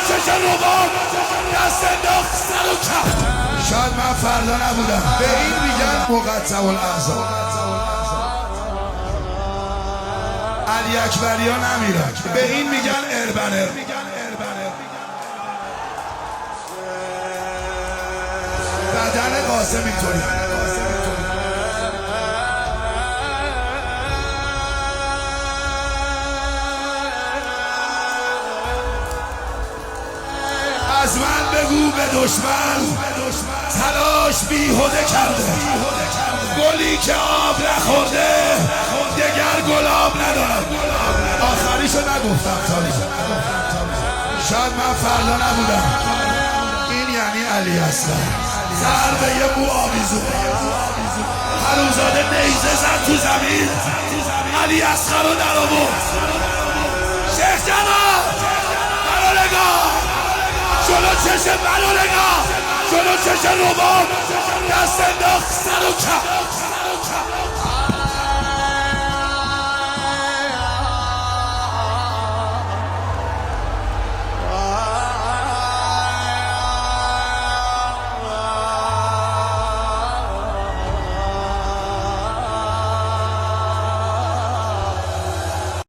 چشم روبان دست انداخت سر و کف. شاید من فردا نبودم. به این میگن مقطع الاعضا. علی اکبری ها نمیرن. به این میگن اربنر. بدن قاسم اینطوری. از من بگو به دشمن تلاش بیهوده کرده. گلی که آب نخورده دگر گلاب ندارد. آخریشو نگفتم تاریخ. شاید من فردا نبودم. این یعنی علی اصغر. ضربه یه مو آویزون. هروزاده نیزه زد تو زمین. علی اصغر رو در آورد. شیخ جمال منو نگاه. جلو چشم منو نگاه. جلو چشم روبان دست انداخت سر و کف.